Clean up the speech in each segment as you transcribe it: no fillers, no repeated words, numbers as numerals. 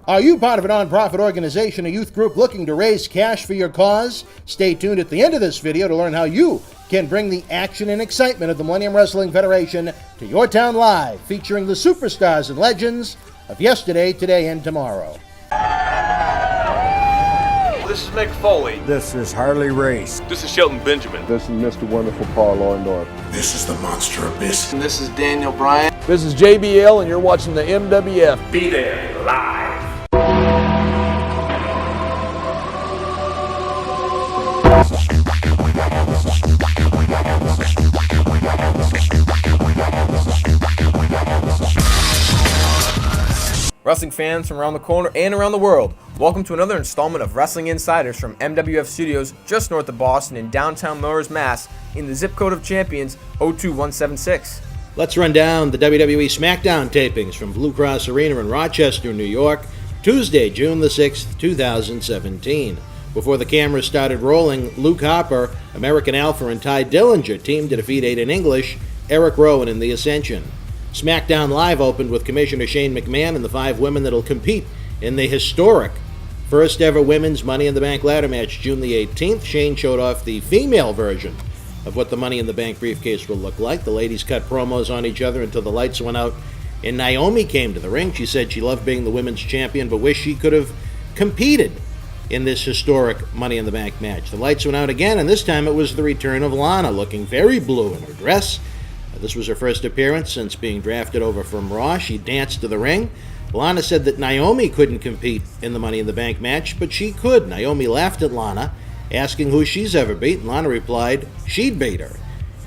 Are you part of a nonprofit organization, a youth group looking to raise cash for your cause? Stay tuned at the end of this video to learn how you can bring the action and excitement of the Millennium Wrestling Federation to your town live, featuring the superstars and legends of yesterday, today, and tomorrow. This is Mick Foley. This is Harley Race. This is Shelton Benjamin. This is Mr. Wonderful Paul Orndorff. This is the Monster Abyss. And this is Daniel Bryan. This is JBL, and you're watching the MWF. Be there live. Wrestling fans from around the corner and around the world, welcome to another installment of Wrestling Insiders from MWF Studios just north of Boston in downtown Melrose, Mass. in the zip code of champions 02176. Let's run down the WWE SmackDown tapings from Blue Cross Arena in Rochester, New York, Tuesday, June the 6th, 2017. Before the cameras started rolling, Luke Harper, American Alpha, and Ty Dillinger teamed to defeat Aiden English, Eric Rowan, and The Ascension. SmackDown Live opened with Commissioner Shane McMahon and the 5 women that'll compete in the historic first ever women's Money in the Bank ladder match June the 18th. Shane showed off the female version of what the Money in the Bank briefcase will look like. The ladies cut promos on each other until the lights went out and Naomi came to the ring. She said she loved being the women's champion but wished she could have competed in this historic Money in the Bank match. The lights went out again, and this time it was the return of Lana, looking very blue in her dress. This was her first appearance since being drafted over from Raw. She danced to the ring. Lana said that Naomi couldn't compete in the Money in the Bank match, but she could. Naomi laughed at Lana, asking who she's ever beat, and Lana replied she'd beat her.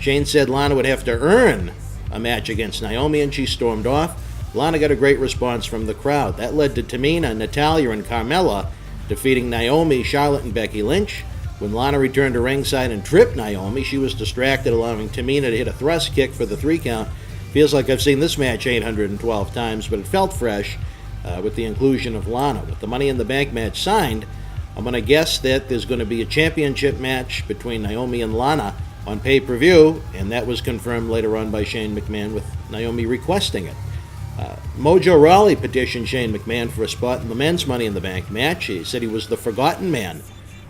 Shane said Lana would have to earn a match against Naomi, and she stormed off. Lana got a great response from the crowd. That led to Tamina, Natalya, and Carmella defeating Naomi, Charlotte, and Becky Lynch. When Lana returned to ringside and tripped Naomi, she was distracted, allowing Tamina to hit a thrust kick for the 3 count. Feels like I've seen this match 812 times, but it felt fresh with the inclusion of Lana. With the Money in the Bank match signed, I'm going to guess that there's going to be a championship match between Naomi and Lana on pay-per-view, and that was confirmed later on by Shane McMahon with Naomi requesting it. Mojo Rawley petitioned Shane McMahon for a spot in the men's Money in the Bank match. He said he was the forgotten man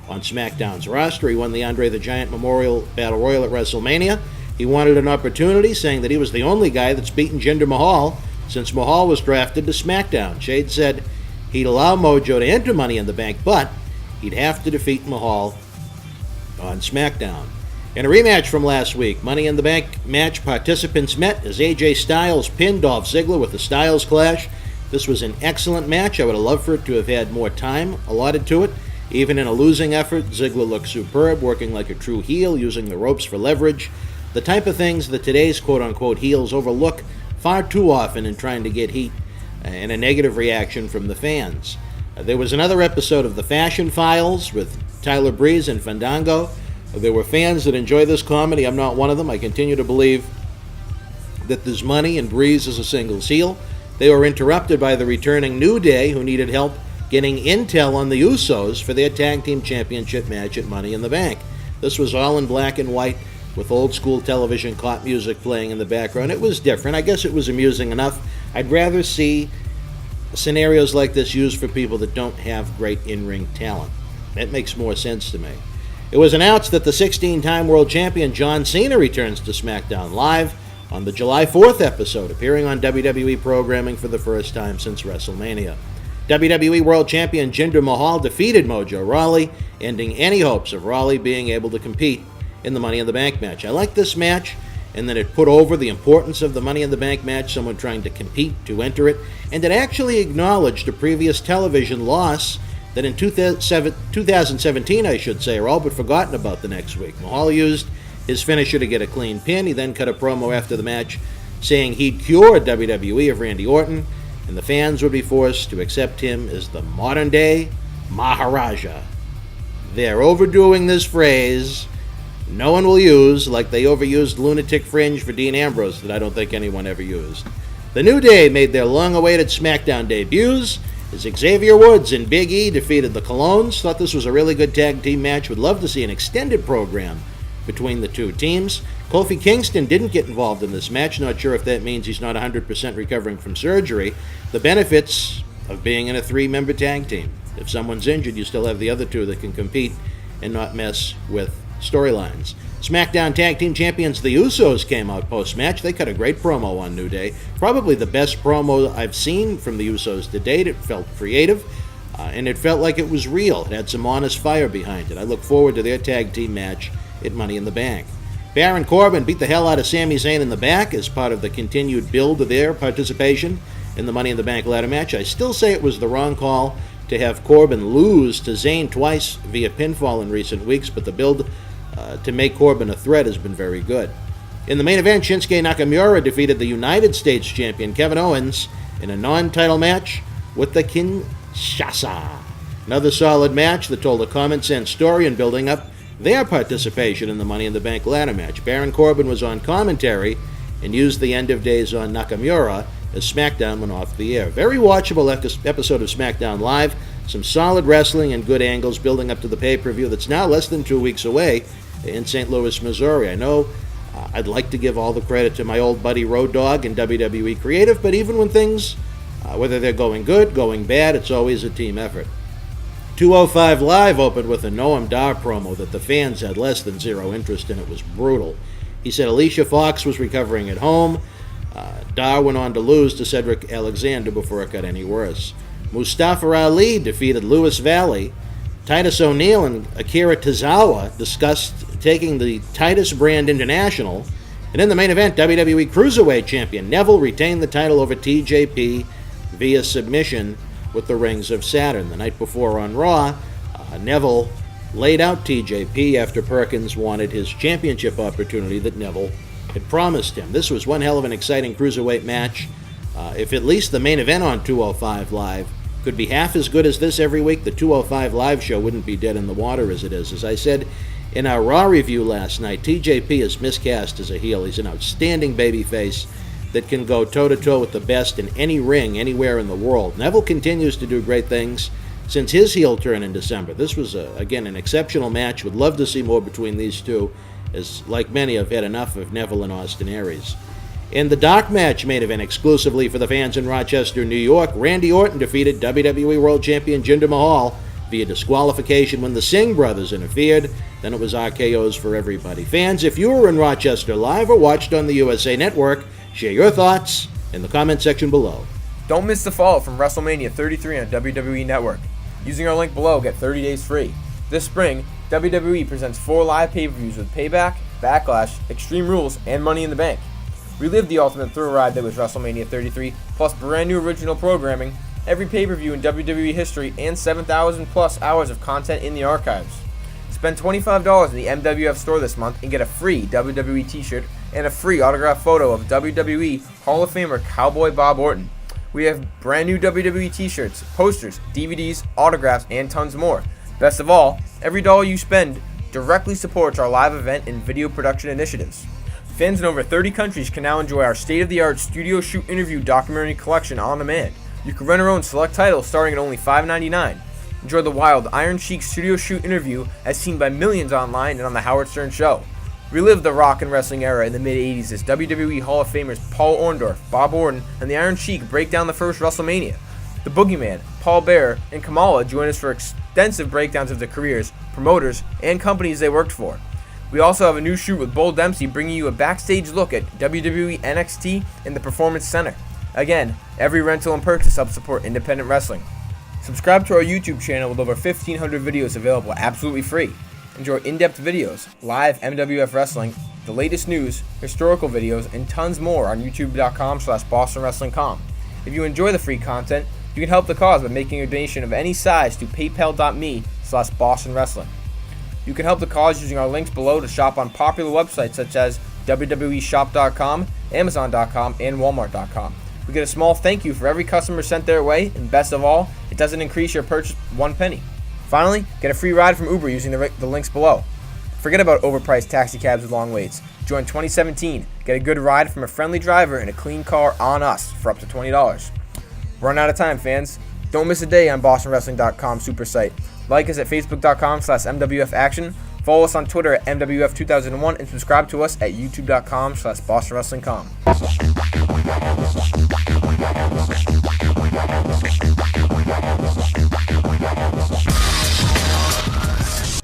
on SmackDown's roster. He won the Andre the Giant Memorial Battle Royal at WrestleMania. He wanted an opportunity, saying that he was the only guy that's beaten Jinder Mahal since Mahal was drafted to SmackDown. Shade said he'd allow Mojo to enter Money in the Bank, but he'd have to defeat Mahal on SmackDown. In a rematch from last week, Money in the Bank match participants met as AJ Styles pinned Dolph Ziggler with the Styles Clash. This was an excellent match. I would have loved for it to have had more time allotted to it. Even in a losing effort, Ziggler looked superb, working like a true heel, using the ropes for leverage. The type of things that today's quote-unquote heels overlook far too often in trying to get heat and a negative reaction from the fans. There was another episode of The Fashion Files with Tyler Breeze and Fandango. There were fans that enjoy this comedy. I'm not one of them. I continue to believe that there's money and Breeze is a singles heel. They were interrupted by the returning New Day, who needed help getting intel on the Usos for their tag team championship match at Money in the Bank. This was all in black and white with old school television cop music playing in the background. It was different. I guess it was amusing enough. I'd rather see scenarios like this used for people that don't have great in-ring talent. That makes more sense to me. It was announced that the 16-time world champion John Cena returns to SmackDown Live on the July 4th episode, appearing on WWE programming for the first time since WrestleMania. WWE World Champion Jinder Mahal defeated Mojo Rawley, ending any hopes of Rawley being able to compete in the Money in the Bank match. I like this match, and that it put over the importance of the Money in the Bank match, someone trying to compete to enter it, and it actually acknowledged a previous television loss that in 2017, I should say, are all but forgotten about the next week. Mahal used his finisher to get a clean pin. He then cut a promo after the match saying he'd cured WWE of Randy Orton, and the fans would be forced to accept him as the modern-day Maharaja. They're overdoing this phrase no one will use, like they overused Lunatic Fringe for Dean Ambrose that I don't think anyone ever used. The New Day made their long-awaited SmackDown debuts as Xavier Woods and Big E defeated the Colognes. Thought this was a really good tag team match. Would love to see an extended program between the two teams. Kofi Kingston didn't get involved in this match. Not sure if that means he's not 100% recovering from surgery. The benefits of being in a 3-member tag team. If someone's injured, you still have the other 2 that can compete and not mess with storylines. SmackDown Tag Team Champions, the Usos, came out post-match. They cut a great promo on New Day. Probably the best promo I've seen from the Usos to date. It felt creative, and it felt like it was real. It had some honest fire behind it. I look forward to their tag team match at Money in the Bank. Baron Corbin beat the hell out of Sami Zayn in the back as part of the continued build of their participation in the Money in the Bank ladder match. I still say it was the wrong call to have Corbin lose to Zayn twice via pinfall in recent weeks, but the build to make Corbin a threat has been very good. In the main event, Shinsegae Nakamura defeated the United States champion Kevin Owens in a non-title match with the Kinshasa. Another solid match that told a common-sense story in building up their participation in the Money in the Bank ladder match. Baron Corbin was on commentary and used the end of days on Nakamura as SmackDown went off the air. Very watchable episode of SmackDown Live. Some solid wrestling and good angles building up to the pay-per-view that's now less than 2 weeks away in St. Louis, Missouri. I know I'd like to give all the credit to my old buddy Road Dogg and WWE Creative, but even when things, whether they're going good, going bad, it's always a team effort. 205 Live opened with a Noam Dar promo that the fans had less than zero interest in. It was brutal. He said Alicia Fox was recovering at home. Dar went on to lose to Cedric Alexander before it got any worse. Mustafa Ali defeated Lewis Valley. Titus O'Neil and Akira Tozawa discussed taking the Titus brand international. And in the main event, WWE Cruiserweight Champion Neville retained the title over TJP via submission with the Rings of Saturn. The night before on Raw, Neville laid out TJP after Perkins wanted his championship opportunity that Neville had promised him. This was one hell of an exciting Cruiserweight match. If at least the main event on 205 Live could be half as good as this every week, the 205 Live show wouldn't be dead in the water as it is. As I said in our Raw review last night, TJP is miscast as a heel. He's an outstanding babyface that can go toe-to-toe with the best in any ring, anywhere in the world. Neville continues to do great things since his heel turn in December. This was, again, an exceptional match. Would love to see more between these two, as, like many, have had enough of Neville and Austin Aries. In the dark match main event exclusively for the fans in Rochester, New York, Randy Orton defeated WWE World Champion Jinder Mahal via disqualification when the Singh brothers interfered. Then it was RKOs for everybody. Fans, if you were in Rochester live or watched on the USA Network, share your thoughts in the comment section below. Don't miss the fallout from WrestleMania 33 on WWE Network. Using our link below, get 30 days free. This spring, WWE presents 4 live pay-per-views with Payback, Backlash, Extreme Rules, and Money in the Bank. Relive the ultimate thrill ride that was WrestleMania 33, plus brand new original programming, every pay-per-view in WWE history, and 7,000 plus hours of content in the archives. Spend $25 in the MWF store this month and get a free WWE t-shirt and a free autographed photo of WWE Hall of Famer Cowboy Bob Orton. We have brand new WWE t-shirts, posters, DVDs, autographs, and tons more. Best of all, every dollar you spend directly supports our live event and video production initiatives. Fans in over 30 countries can now enjoy our state-of-the-art studio shoot interview documentary collection on demand. You can rent or own select titles starting at only $5.99. Enjoy the wild Iron Sheik studio shoot interview as seen by millions online and on The Howard Stern Show. Relive the rock and wrestling era in the mid-'80s as WWE Hall of Famers Paul Orndorff, Bob Orton, and the Iron Sheik break down the first WrestleMania. The Boogeyman, Paul Bearer, and Kamala join us for extensive breakdowns of their careers, promoters, and companies they worked for. We also have a new shoot with Bull Dempsey bringing you a backstage look at WWE NXT and the Performance Center. Again, every rental and purchase helps support independent wrestling. Subscribe to our YouTube channel with over 1,500 videos available absolutely free. Enjoy in-depth videos, live MWF wrestling, the latest news, historical videos, and tons more on youtube.com/BostonWrestlingCom. If you enjoy the free content, you can help the cause by making a donation of any size to paypal.me/BostonWrestling. You can help the cause using our links below to shop on popular websites such as WWEshop.com, Amazon.com, and Walmart.com. We get a small thank you for every customer sent their way, and best of all, it doesn't increase your purchase 1 penny. Finally, get a free ride from Uber using the links below. Forget about overpriced taxi cabs with long waits. Join 2017. Get a good ride from a friendly driver and a clean car on us for up to $20. We're running out of time, fans. Don't miss a day on BostonWrestling.com super site. Like us at Facebook.com/MWFAction. Follow us on Twitter at MWF2001 and subscribe to us at YouTube.com/BostonWrestlingCom.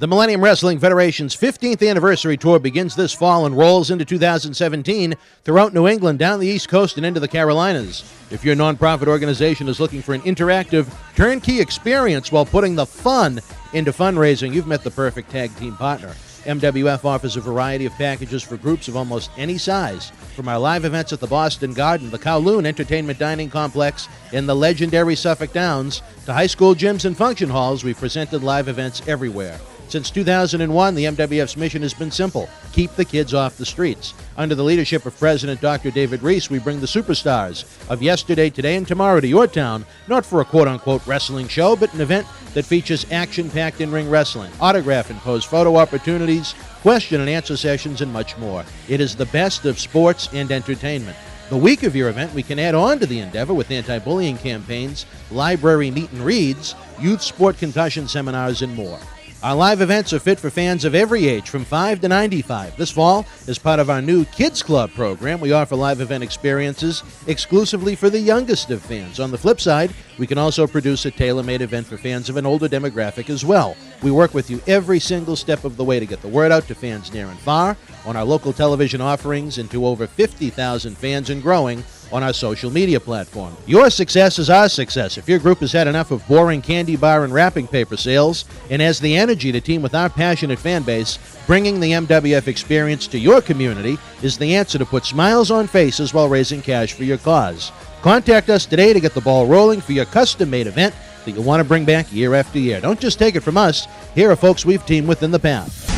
The Millennium Wrestling Federation's 15th anniversary tour begins this fall and rolls into 2017 throughout New England, down the East Coast, and into the Carolinas. If your nonprofit organization is looking for an interactive, turnkey experience while putting the fun into fundraising, you've met the perfect tag team partner. MWF offers a variety of packages for groups of almost any size. From our live events at the Boston Garden, the Kowloon Entertainment Dining Complex, and the legendary Suffolk Downs, to high school gyms and function halls, we've presented live events everywhere. Since 2001, the MWF's mission has been simple: keep the kids off the streets. Under the leadership of President Dr. David Reese, we bring the superstars of yesterday, today, and tomorrow to your town, not for a quote-unquote wrestling show, but an event that features action-packed in-ring wrestling, autograph and pose photo opportunities, question and answer sessions, and much more. It is the best of sports and entertainment. The week of your event, we can add on to the endeavor with anti-bullying campaigns, library meet and reads, youth sport concussion seminars, and more. Our live events are fit for fans of every age, from 5 to 95. This fall, as part of our new Kids Club program, we offer live event experiences exclusively for the youngest of fans. On the flip side, we can also produce a tailor-made event for fans of an older demographic as well. We work with you every single step of the way to get the word out to fans near and far, on our local television offerings, and to over 50,000 fans and growing on our social media platform. Your success is our success. If your group has had enough of boring candy bar and wrapping paper sales and has the energy to team with our passionate fan base, bringing the MWF experience to your community is the answer to put smiles on faces while raising cash for your cause. Contact us today to get the ball rolling for your custom-made event that you'll want to bring back year after year. Don't just take it from us. Here are folks we've teamed with in the past.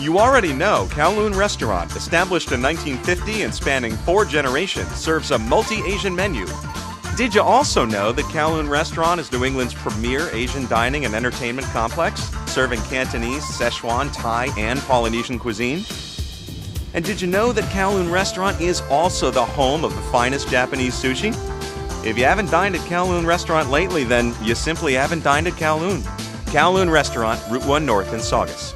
You already know Kowloon Restaurant, established in 1950 and spanning 4 generations, serves a multi-Asian menu. Did you also know that Kowloon Restaurant is New England's premier Asian dining and entertainment complex, serving Cantonese, Szechuan, Thai, and Polynesian cuisine? And did you know that Kowloon Restaurant is also the home of the finest Japanese sushi? If you haven't dined at Kowloon Restaurant lately, then you simply haven't dined at Kowloon. Kowloon Restaurant, Route 1 North in Saugus.